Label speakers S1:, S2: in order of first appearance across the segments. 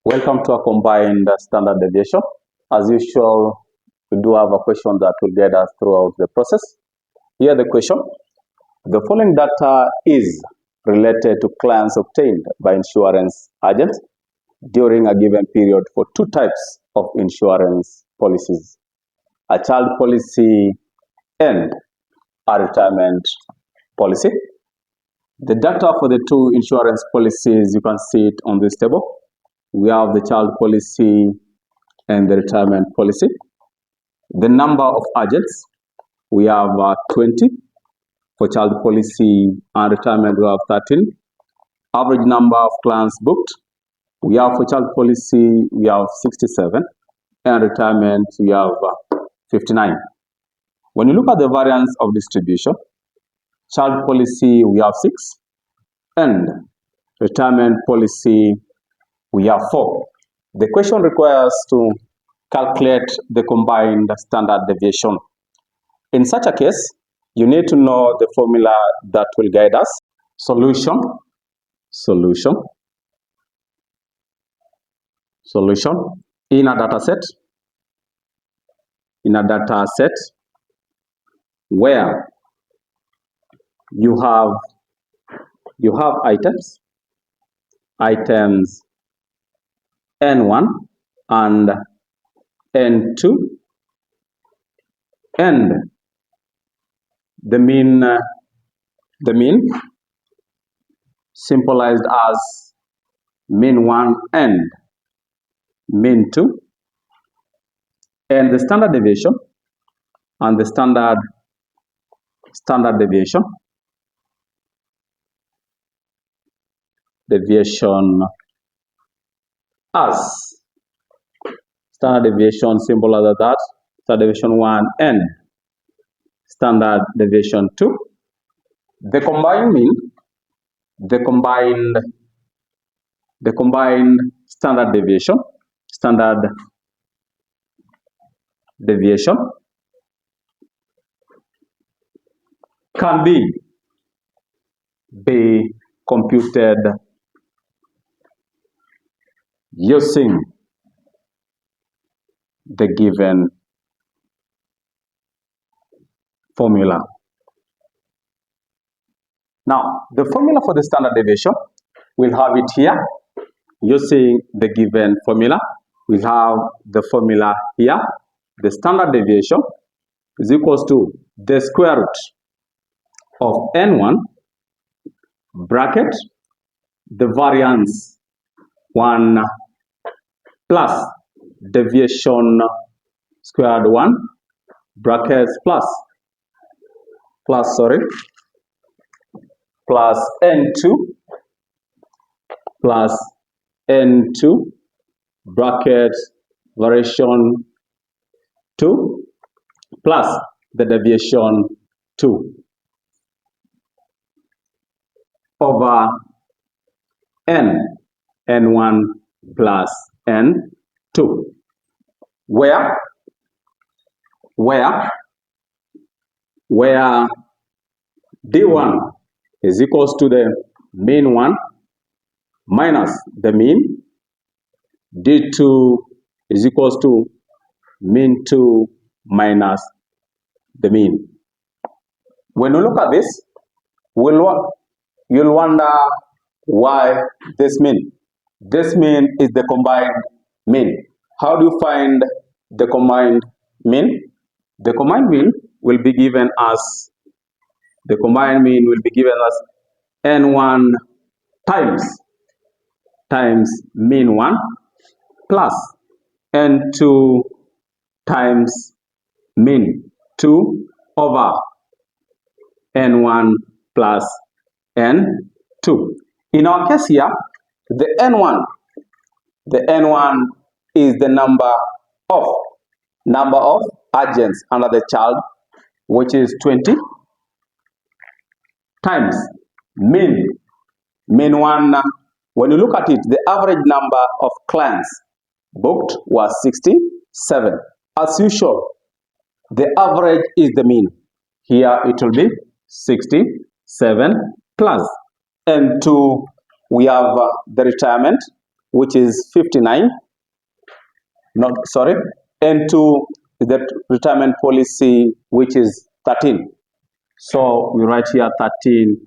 S1: Welcome to a combined standard deviation. As usual, we do have a question that will guide us throughout the process. Here the question: the following data is related to claims obtained by insurance agents during a given period for two types of insurance policies: a child policy and a retirement policy. The data for the two insurance policies, you can see it on this table. We have the child policy and the retirement policy. The number of agents, we have 20. For child policy and retirement, we have 13. Average number of clients booked, we have for child policy, we have 67. And retirement, we have 59. When you look at the variance of distribution, child policy, we have 6. And retirement policy, we have 4. The question requires to calculate the combined standard deviation. In such a case, you need to know the formula that will guide us. Solution in a data set where you have items N1 and N2, and the mean symbolized as mean 1 and mean 2, and the standard deviation and the standard deviation as standard deviation symbol as that, standard deviation 1 and standard deviation 2. The combined mean, the combined standard deviation can be computed using the given formula. Now, the formula for the standard deviation, we'll have it here. Using the given formula, we have the formula here. The standard deviation is equals to the square root of N1 bracket the variance 1 plus deviation squared 1 brackets plus N2 brackets variation 2 plus the deviation 2 over N1 plus N2, where D1 is equals to the mean 1 minus the mean, D2 is equals to mean 2 minus the mean. When you look at this, you'll wonder why this mean. This mean is the combined mean. How do you find the combined mean? The combined mean will be given as N1 times mean 1 plus N2 times mean 2 over N1 plus N2. In our case here, the N1 is the number of agents under the child, which is 20, times mean 1. When you look at it, the average number of clients booked was 67. As usual, the average is the mean. Here it will be 67 plus N2, we have the retirement. which is 59. Not sorry. N2 is the retirement policy, which is 13. So we write here 13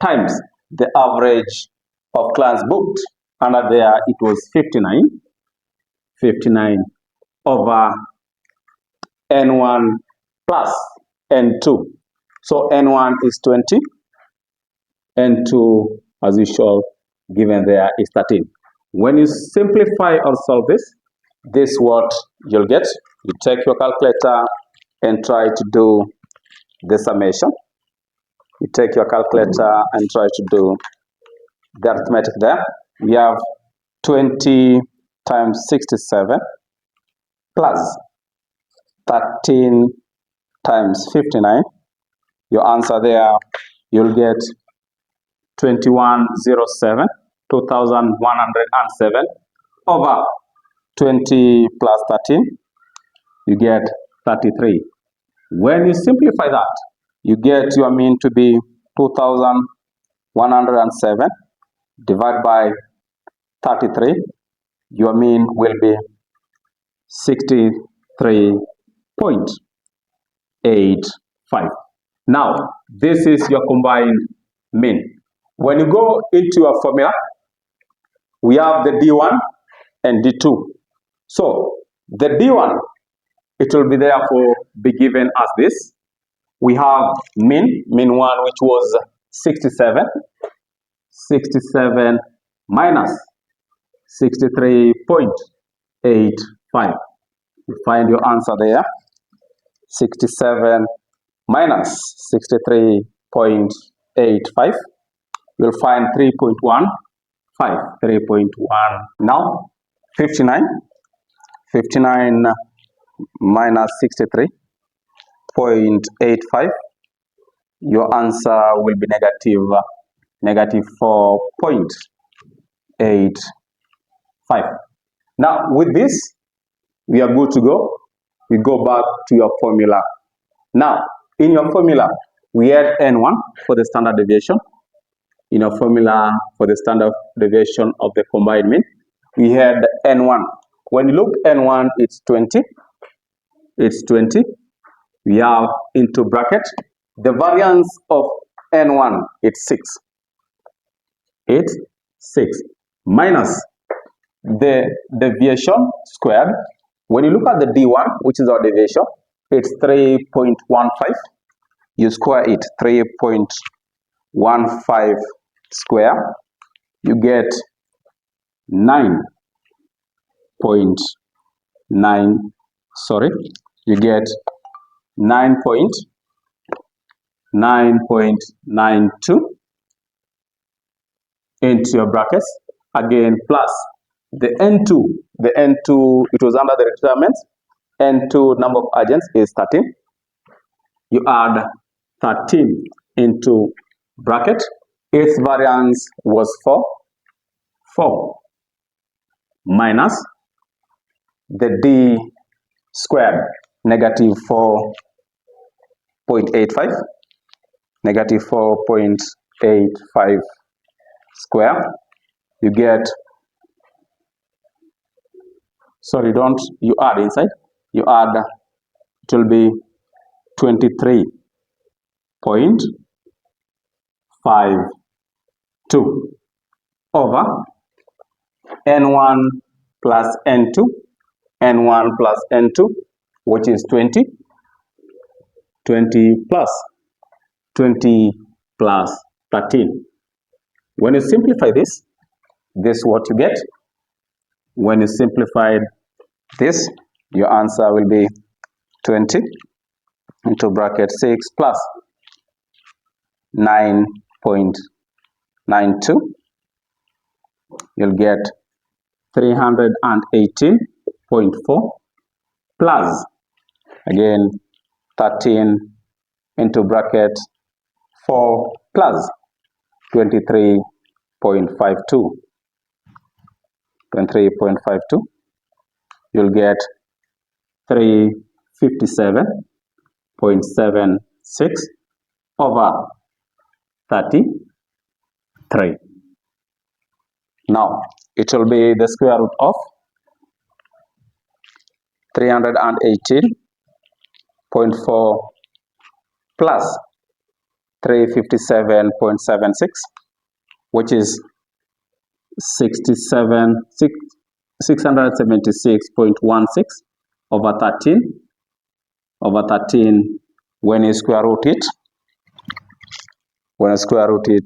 S1: times the average of clients booked. Under there, it was 59. 59 over N1 plus N2. So N1 is 20. N2, as usual, given there is 13. When you simplify or solve this is what you'll get. You take your calculator and try to do the summation. You take your calculator and try to do the arithmetic there. We have 20 times 67 plus 13 times 59. Your answer there, you'll get 2107, 2107 over 20 plus 13, you get 33. When you simplify that, you get your mean to be 2107 divided by 33. Your mean will be 63.85. Now, this is your combined mean. When you go into your formula, we have the D1 and D2. So, the D1, it will be therefore be given as this. We have mean 1, which was 67. 67 minus 63.85. You find your answer there. 67 minus 63.85. You'll find 3.15. 3.1. Now, 59. 59 minus 63.85. Your answer will be negative 4.85. Now, with this, we are good to go. We go back to your formula. Now, in your formula, we had N1 for the standard deviation. In our formula for the standard deviation of the combined mean, we had N1. When you look N1, it's 20. It's 20. We have into bracket. The variance of N1, it's 6. It's 6 minus the deviation squared. When you look at the D1, which is our deviation, it's 3.15. You square it, 3.15 square. You get 9.9. Sorry, you get 9.92 into your brackets. Again, plus the N2. The N2, it was under the requirements. N2 number of agents is 13. You add 13 into bracket. Its variance was 4. 4 minus the D squared, negative 4.85. Negative 4.85 square. You get, sorry, you add inside. You add, it will be 23.52 over N1 plus N2. N1 plus N2, which is 20. 20 plus 20 plus 13. When you simplify this is what you get. When you simplify this, your answer will be 20 into bracket 6 plus 9.92. You'll get 318.4 plus, again, 13 into bracket 4 plus 23.52. 23.52. You'll get 357.76 over 33. Now, it will be the square root of 318.4 plus 357.76, which is 676.16 over 13 when you square root it. When I square root it,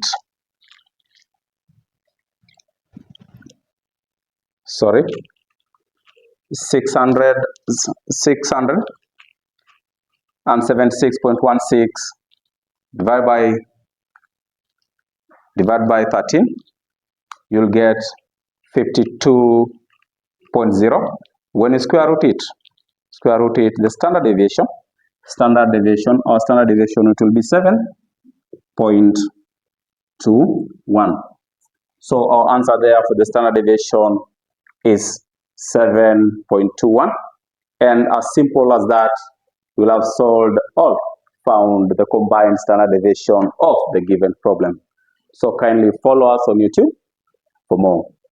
S1: sorry, 676.16 divided by 13, you'll get 52.0. When you square root it, the standard deviation it will be 7.21. So our answer there for the standard deviation is 7.21, and as simple as that, we'll have solved or found the combined standard deviation of the given problem. So kindly follow us on YouTube for more.